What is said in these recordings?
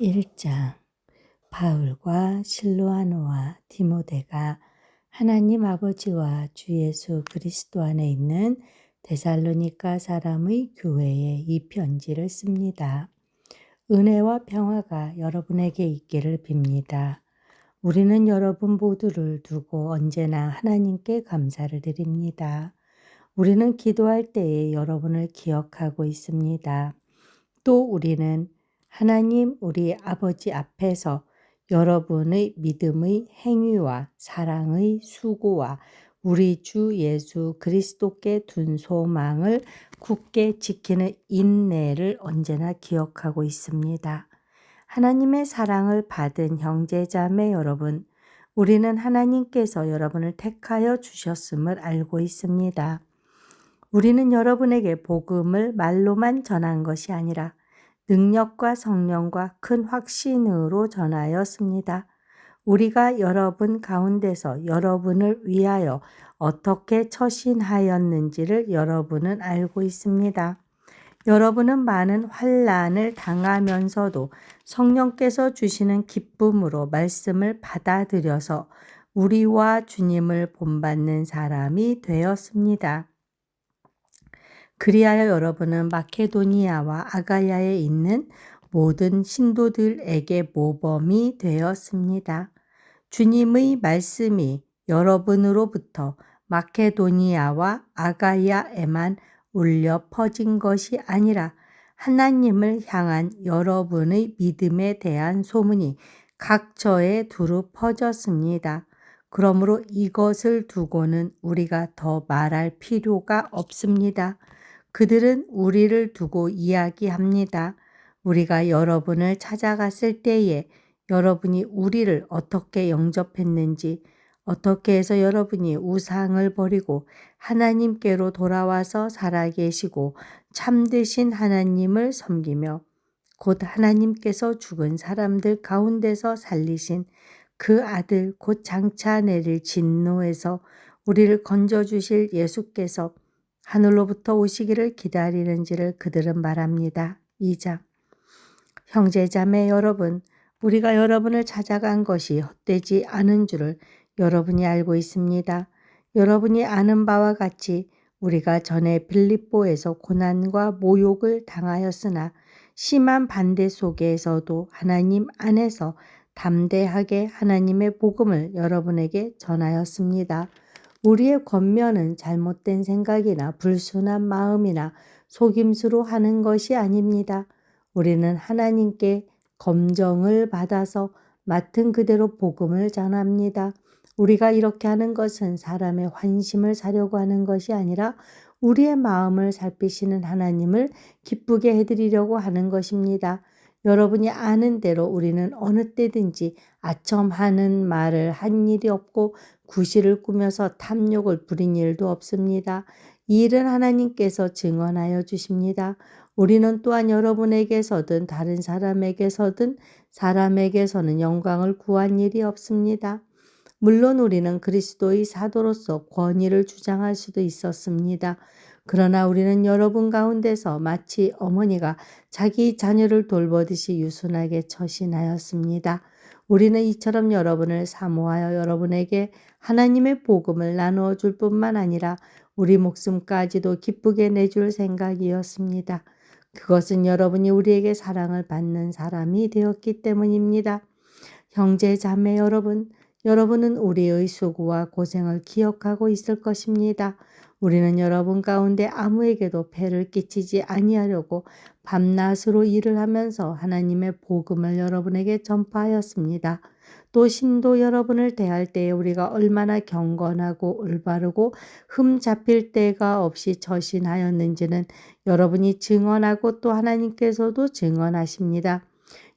1장 바울과 실로아노와 디모데가 하나님 아버지와 주 예수 그리스도 안에 있는 데살로니가 사람의 교회에 이 편지를 씁니다. 은혜와 평화가 여러분에게 있기를 빕니다. 우리는 여러분 모두를 두고 언제나 하나님께 감사를 드립니다. 우리는 기도할 때에 여러분을 기억하고 있습니다. 또 우리는 하나님 우리 아버지 앞에서 여러분의 믿음의 행위와 사랑의 수고와 우리 주 예수 그리스도께 둔 소망을 굳게 지키는 인내를 언제나 기억하고 있습니다. 하나님의 사랑을 받은 형제자매 여러분, 우리는 하나님께서 여러분을 택하여 주셨음을 알고 있습니다. 우리는 여러분에게 복음을 말로만 전한 것이 아니라 능력과 성령과 큰 확신으로 전하였습니다. 우리가 여러분 가운데서 여러분을 위하여 어떻게 처신하였는지를 여러분은 알고 있습니다. 여러분은 많은 환난을 당하면서도 성령께서 주시는 기쁨으로 말씀을 받아들여서 우리와 주님을 본받는 사람이 되었습니다. 그리하여 여러분은 마케도니아와 아가야에 있는 모든 신도들에게 모범이 되었습니다. 주님의 말씀이 여러분으로부터 마케도니아와 아가야에만 울려 퍼진 것이 아니라 하나님을 향한 여러분의 믿음에 대한 소문이 각처에 두루 퍼졌습니다. 그러므로 이것을 두고는 우리가 더 말할 필요가 없습니다. 그들은 우리를 두고 이야기합니다. 우리가 여러분을 찾아갔을 때에 여러분이 우리를 어떻게 영접했는지, 어떻게 해서 여러분이 우상을 버리고 하나님께로 돌아와서 살아계시고 참되신 하나님을 섬기며 곧 하나님께서 죽은 사람들 가운데서 살리신 그 아들 곧 장차 내릴 진노에서 우리를 건져주실 예수께서 하늘로부터 오시기를 기다리는지를 그들은 말합니다. 2장 형제자매 여러분, 우리가 여러분을 찾아간 것이 헛되지 않은 줄을 여러분이 알고 있습니다. 여러분이 아는 바와 같이 우리가 전에 빌립보에서 고난과 모욕을 당하였으나 심한 반대 속에서도 하나님 안에서 담대하게 하나님의 복음을 여러분에게 전하였습니다. 우리의 권면은 잘못된 생각이나 불순한 마음이나 속임수로 하는 것이 아닙니다. 우리는 하나님께 검정을 받아서 맡은 그대로 복음을 전합니다. 우리가 이렇게 하는 것은 사람의 환심을 사려고 하는 것이 아니라 우리의 마음을 살피시는 하나님을 기쁘게 해드리려고 하는 것입니다. 여러분이 아는 대로 우리는 어느 때든지 아첨하는 말을 한 일이 없고 구실을 꾸며서 탐욕을 부린 일도 없습니다. 이 일은 하나님께서 증언하여 주십니다. 우리는 또한 여러분에게서든 다른 사람에게서든 사람에게서는 영광을 구한 일이 없습니다. 물론 우리는 그리스도의 사도로서 권위를 주장할 수도 있었습니다. 그러나 우리는 여러분 가운데서 마치 어머니가 자기 자녀를 돌보듯이 유순하게 처신하였습니다. 우리는 이처럼 여러분을 사모하여 여러분에게 하나님의 복음을 나누어 줄 뿐만 아니라 우리 목숨까지도 기쁘게 내줄 생각이었습니다. 그것은 여러분이 우리에게 사랑을 받는 사람이 되었기 때문입니다. 형제 자매 여러분, 여러분은 우리의 수고와 고생을 기억하고 있을 것입니다. 우리는 여러분 가운데 아무에게도 폐를 끼치지 아니하려고 밤낮으로 일을 하면서 하나님의 복음을 여러분에게 전파하였습니다. 또 신도 여러분을 대할 때에 우리가 얼마나 경건하고 올바르고 흠 잡힐 데가 없이 처신하였는지는 여러분이 증언하고 또 하나님께서도 증언하십니다.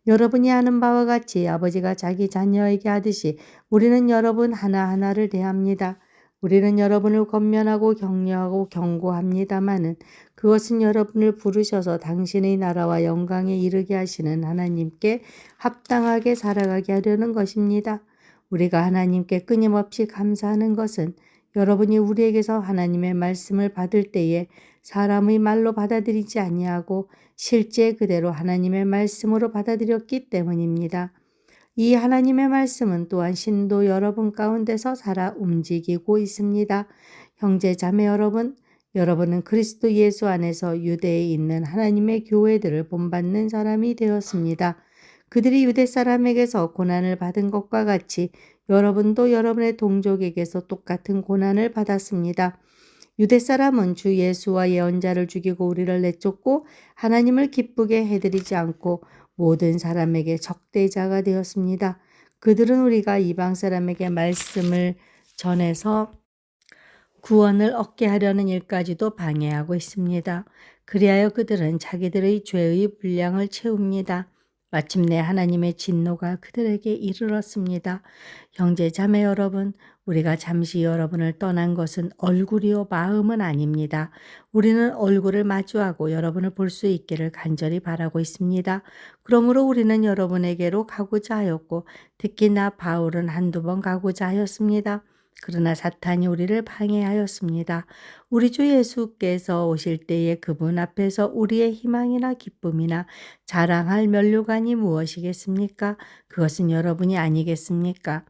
여러분이 아는 바와 같이 아버지가 자기 자녀에게 하듯이 우리는 여러분 하나하나를 대합니다. 우리는 여러분을 권면하고 격려하고 경고합니다마는 그것은 여러분을 부르셔서 당신의 나라와 영광에 이르게 하시는 하나님께 합당하게 살아가게 하려는 것입니다. 우리가 하나님께 끊임없이 감사하는 것은 여러분이 우리에게서 하나님의 말씀을 받을 때에 사람의 말로 받아들이지 아니하고 실제 그대로 하나님의 말씀으로 받아들였기 때문입니다. 이 하나님의 말씀은 또한 신도 여러분 가운데서 살아 움직이고 있습니다. 형제 자매 여러분, 여러분은 그리스도 예수 안에서 유대에 있는 하나님의 교회들을 본받는 사람이 되었습니다. 그들이 유대 사람에게서 고난을 받은 것과 같이 여러분도 여러분의 동족에게서 똑같은 고난을 받았습니다. 유대 사람은 주 예수와 예언자를 죽이고 우리를 내쫓고 하나님을 기쁘게 해드리지 않고 모든 사람에게 적대자가 되었습니다. 그들은 우리가 이방 사람에게 말씀을 전해서 구원을 얻게 하려는 일까지도 방해하고 있습니다. 그리하여 그들은 자기들의 죄의 분량을 채웁니다. 마침내 하나님의 진노가 그들에게 이르렀습니다. 형제 자매 여러분, 우리가 잠시 여러분을 떠난 것은 얼굴이요 마음은 아닙니다. 우리는 얼굴을 마주하고 여러분을 볼 수 있기를 간절히 바라고 있습니다. 그러므로 우리는 여러분에게로 가고자 하였고 특히 나 바울은 한두 번 가고자 하였습니다. 그러나 사탄이 우리를 방해하였습니다. 우리 주 예수께서 오실 때에 그분 앞에서 우리의 희망이나 기쁨이나 자랑할 면류관이 무엇이겠습니까? 그것은 여러분이 아니겠습니까?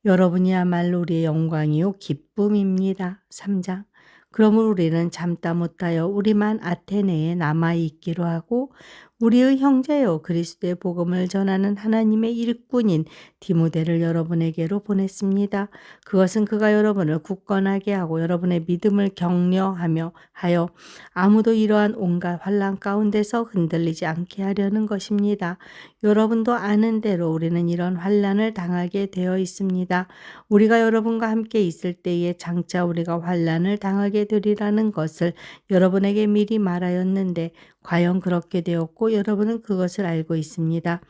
여러분이야말로 우리의 영광이요 기쁨입니다. 3장. 그러므로 우리는 참다 못하여 우리만 아테네에 남아있기로 하고 우리의 형제요 그리스도의 복음을 전하는 하나님의 일꾼인 디모데를 여러분에게로 보냈습니다. 그것은 그가 여러분을 굳건하게 하고 여러분의 믿음을 격려하며 하여 아무도 이러한 온갖 환난 가운데서 흔들리지 않게 하려는 것입니다. 여러분도 아는 대로 우리는 이런 환난을 당하게 되어 있습니다. 우리가 여러분과 함께 있을 때에 장차 우리가 환난을 당하게 되리라는 것을 여러분에게 미리 말하였는데 과연 그렇게 되었고 여러분은 그것을 알고 있습니다.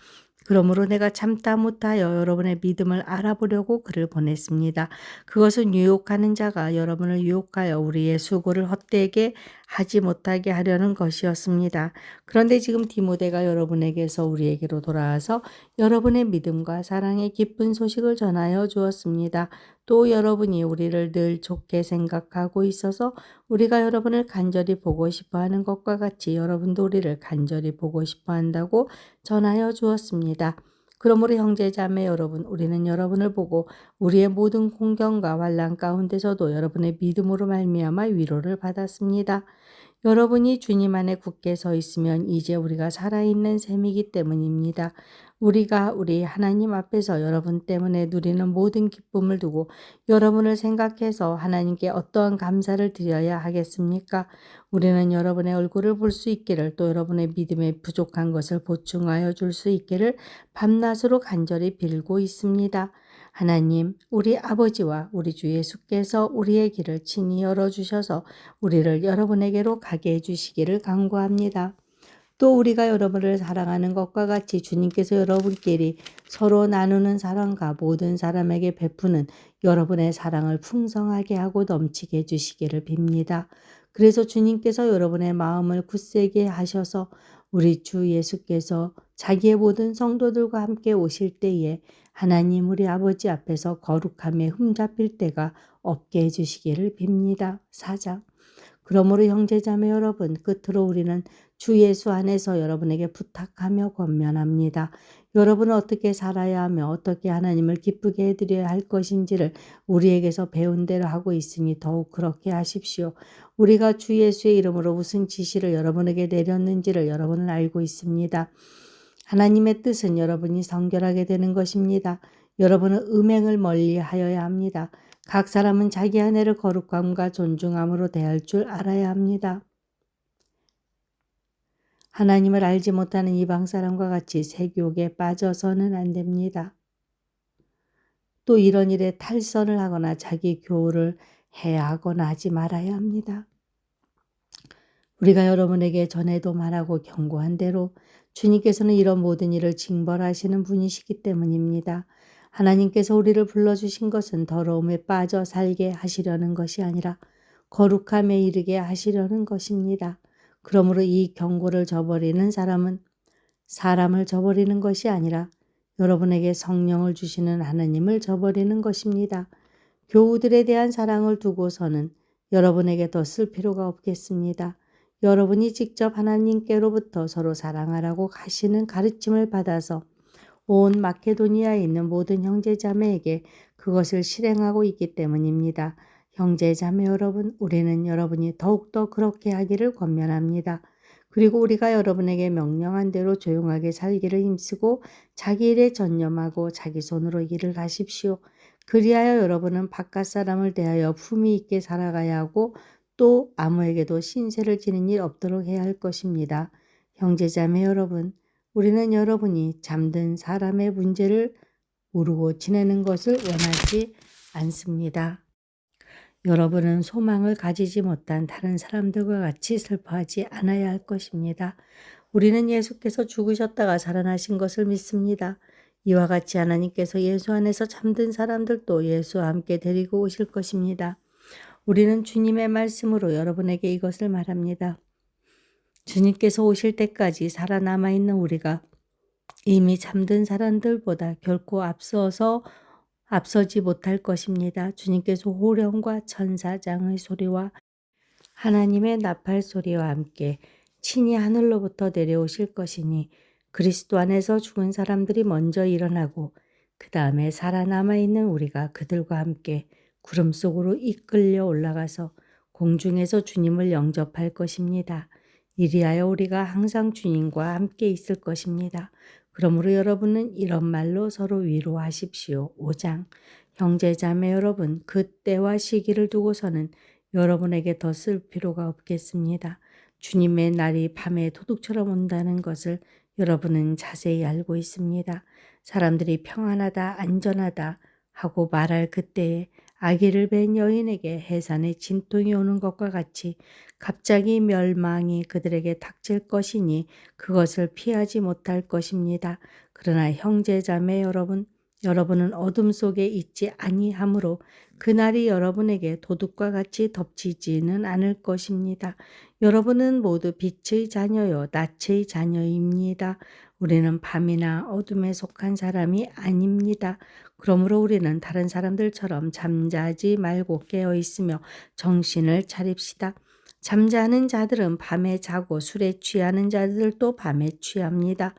그러므로 내가 참다 못하여 여러분의 믿음을 알아보려고 그를 보냈습니다. 그것은 유혹하는 자가 여러분을 유혹하여 우리의 수고를 헛되게 하지 못하게 하려는 것이었습니다. 그런데 지금 디모데가 여러분에게서 우리에게로 돌아와서 여러분의 믿음과 사랑의 기쁜 소식을 전하여 주었습니다. 또 여러분이 우리를 늘 좋게 생각하고 있어서 우리가 여러분을 간절히 보고 싶어 하는 것과 같이 여러분도 우리를 간절히 보고 싶어 한다고 전하여 주었습니다. 그러므로 형제자매 여러분, 우리는 여러분을 보고 우리의 모든 공경과 환난 가운데서도 여러분의 믿음으로 말미암아 위로를 받았습니다. 여러분이 주님 안에 굳게 서 있으면 이제 우리가 살아있는 셈이기 때문입니다. 우리가 우리 하나님 앞에서 여러분 때문에 누리는 모든 기쁨을 두고 여러분을 생각해서 하나님께 어떠한 감사를 드려야 하겠습니까? 우리는 여러분의 얼굴을 볼 수 있기를 또 여러분의 믿음에 부족한 것을 보충하여 줄 수 있기를 밤낮으로 간절히 빌고 있습니다. 하나님, 우리 아버지와 우리 주 예수께서 우리의 길을 친히 열어주셔서 우리를 여러분에게로 가게 해주시기를 간구합니다. 또 우리가 여러분을 사랑하는 것과 같이 주님께서 여러분끼리 서로 나누는 사랑과 모든 사람에게 베푸는 여러분의 사랑을 풍성하게 하고 넘치게 해주시기를 빕니다. 그래서 주님께서 여러분의 마음을 굳세게 하셔서 우리 주 예수께서 자기의 모든 성도들과 함께 오실 때에 하나님 우리 아버지 앞에서 거룩함에 흠잡힐 때가 없게 해주시기를 빕니다. 4장. 그러므로 형제자매 여러분, 끝으로 우리는 주 예수 안에서 여러분에게 부탁하며 권면합니다. 여러분은 어떻게 살아야 하며 어떻게 하나님을 기쁘게 해드려야 할 것인지를 우리에게서 배운 대로 하고 있으니 더욱 그렇게 하십시오. 우리가 주 예수의 이름으로 무슨 지시를 여러분에게 내렸는지를 여러분은 알고 있습니다. 하나님의 뜻은 여러분이 성결하게 되는 것입니다. 여러분은 음행을 멀리하여야 합니다. 각 사람은 자기 아내를 거룩함과 존중함으로 대할 줄 알아야 합니다. 하나님을 알지 못하는 이방 사람과 같이 세교에 빠져서는 안 됩니다. 또 이런 일에 탈선을 하거나 자기 교훈을 해하거나 하지 말아야 합니다. 우리가 여러분에게 전에도 말하고 경고한 대로 주님께서는 이런 모든 일을 징벌하시는 분이시기 때문입니다. 하나님께서 우리를 불러주신 것은 더러움에 빠져 살게 하시려는 것이 아니라 거룩함에 이르게 하시려는 것입니다. 그러므로 이 경고를 저버리는 사람은 사람을 저버리는 것이 아니라 여러분에게 성령을 주시는 하나님을 저버리는 것입니다. 교우들에 대한 사랑을 두고서는 여러분에게 더 쓸 필요가 없겠습니다. 여러분이 직접 하나님께로부터 서로 사랑하라고 하시는 가르침을 받아서 온 마케도니아에 있는 모든 형제자매에게 그것을 실행하고 있기 때문입니다. 형제자매 여러분, 우리는 여러분이 더욱더 그렇게 하기를 권면합니다. 그리고 우리가 여러분에게 명령한 대로 조용하게 살기를 힘쓰고 자기 일에 전념하고 자기 손으로 일을 하십시오. 그리하여 여러분은 바깥 사람을 대하여 품위 있게 살아가야 하고 또 아무에게도 신세를 지는 일 없도록 해야 할 것입니다. 형제자매 여러분, 우리는 여러분이 잠든 사람의 문제를 모르고 지내는 것을 원하지 않습니다. 여러분은 소망을 가지지 못한 다른 사람들과 같이 슬퍼하지 않아야 할 것입니다. 우리는 예수께서 죽으셨다가 살아나신 것을 믿습니다. 이와 같이 하나님께서 예수 안에서 잠든 사람들도 예수와 함께 데리고 오실 것입니다. 우리는 주님의 말씀으로 여러분에게 이것을 말합니다. 주님께서 오실 때까지 살아남아 있는 우리가 이미 잠든 사람들보다 결코 앞서지 못할 것입니다. 주님께서 호령과 천사장의 소리와 하나님의 나팔 소리와 함께 친히 하늘로부터 내려오실 것이니 그리스도 안에서 죽은 사람들이 먼저 일어나고 그 다음에 살아남아 있는 우리가 그들과 함께 구름 속으로 이끌려 올라가서 공중에서 주님을 영접할 것입니다. 이리하여 우리가 항상 주님과 함께 있을 것입니다. 그러므로 여러분은 이런 말로 서로 위로하십시오. 5장 형제자매 여러분, 그 때와 시기를 두고서는 여러분에게 더 쓸 필요가 없겠습니다. 주님의 날이 밤에 도둑처럼 온다는 것을 여러분은 자세히 알고 있습니다. 사람들이 평안하다, 안전하다 하고 말할 그때에 아기를 뵌 여인에게 해산의 진통이 오는 것과 같이 갑자기 멸망이 그들에게 닥칠 것이니 그것을 피하지 못할 것입니다. 그러나 형제자매 여러분, 여러분은 어둠 속에 있지 아니하므로 그날이 여러분에게 도둑과 같이 덮치지는 않을 것입니다. 여러분은 모두 빛의 자녀요, 낯의 자녀입니다. 우리는 밤이나 어둠에 속한 사람이 아닙니다. 그러므로 우리는 다른 사람들처럼 잠자지 말고 깨어 있으며 정신을 차립시다. 잠자는 자들은 밤에 자고 술에 취하는 자들도 밤에 취합니다.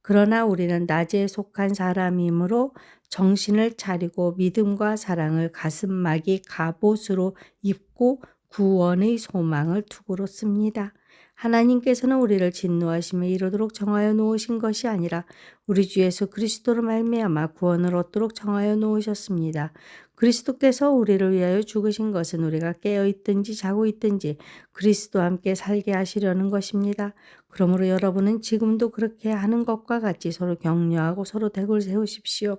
그러나 우리는 낮에 속한 사람이므로 정신을 차리고 믿음과 사랑을 가슴막이 갑옷으로 입고 구원의 소망을 투구로 씁니다. 하나님께서는 우리를 진노하시며 이르도록 정하여 놓으신 것이 아니라 우리 주 예수 그리스도로 말미암아 구원을 얻도록 정하여 놓으셨습니다. 그리스도께서 우리를 위하여 죽으신 것은 우리가 깨어 있든지 자고 있든지 그리스도와 함께 살게 하시려는 것입니다. 그러므로 여러분은 지금도 그렇게 하는 것과 같이 서로 격려하고 서로 덕을 세우십시오.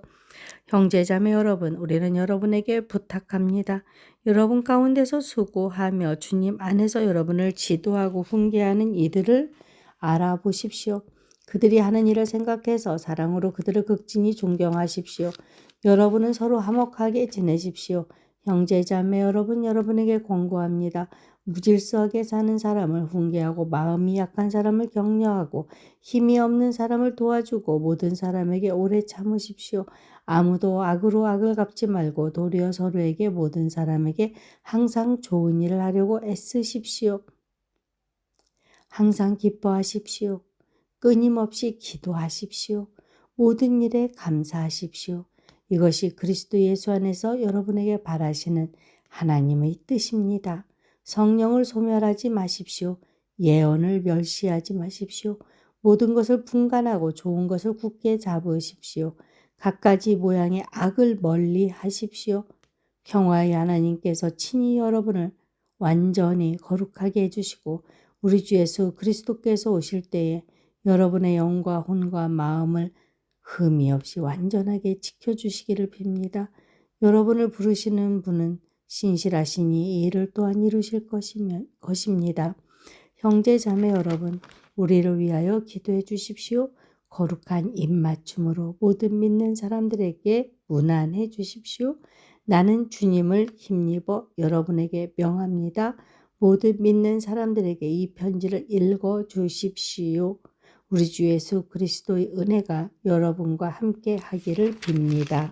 형제자매 여러분, 우리는 여러분에게 부탁합니다. 여러분 가운데서 수고하며 주님 안에서 여러분을 지도하고 훈계하는 이들을 알아보십시오. 그들이 하는 일을 생각해서 사랑으로 그들을 극진히 존경하십시오. 여러분은 서로 화목하게 지내십시오. 형제자매 여러분, 여러분에게 권고합니다. 무질서하게 사는 사람을 훈계하고 마음이 약한 사람을 격려하고 힘이 없는 사람을 도와주고 모든 사람에게 오래 참으십시오. 아무도 악으로 악을 갚지 말고 도리어 서로에게 모든 사람에게 항상 좋은 일을 하려고 애쓰십시오. 항상 기뻐하십시오. 끊임없이 기도하십시오. 모든 일에 감사하십시오. 이것이 그리스도 예수 안에서 여러분에게 바라시는 하나님의 뜻입니다. 성령을 소멸하지 마십시오. 예언을 멸시하지 마십시오. 모든 것을 분간하고 좋은 것을 굳게 잡으십시오. 갖가지 모양의 악을 멀리 하십시오. 평화의 하나님께서 친히 여러분을 완전히 거룩하게 해주시고 우리 주 예수 그리스도께서 오실 때에 여러분의 영과 혼과 마음을 흠이 없이 완전하게 지켜주시기를 빕니다. 여러분을 부르시는 분은 신실하시니 이 일을 또한 이루실 것입니다. 형제 자매 여러분, 우리를 위하여 기도해 주십시오. 거룩한 입맞춤으로 모든 믿는 사람들에게 문안해 주십시오. 나는 주님을 힘입어 여러분에게 명합니다. 모든 믿는 사람들에게 이 편지를 읽어 주십시오. 우리 주 예수 그리스도의 은혜가 여러분과 함께 하기를 빕니다.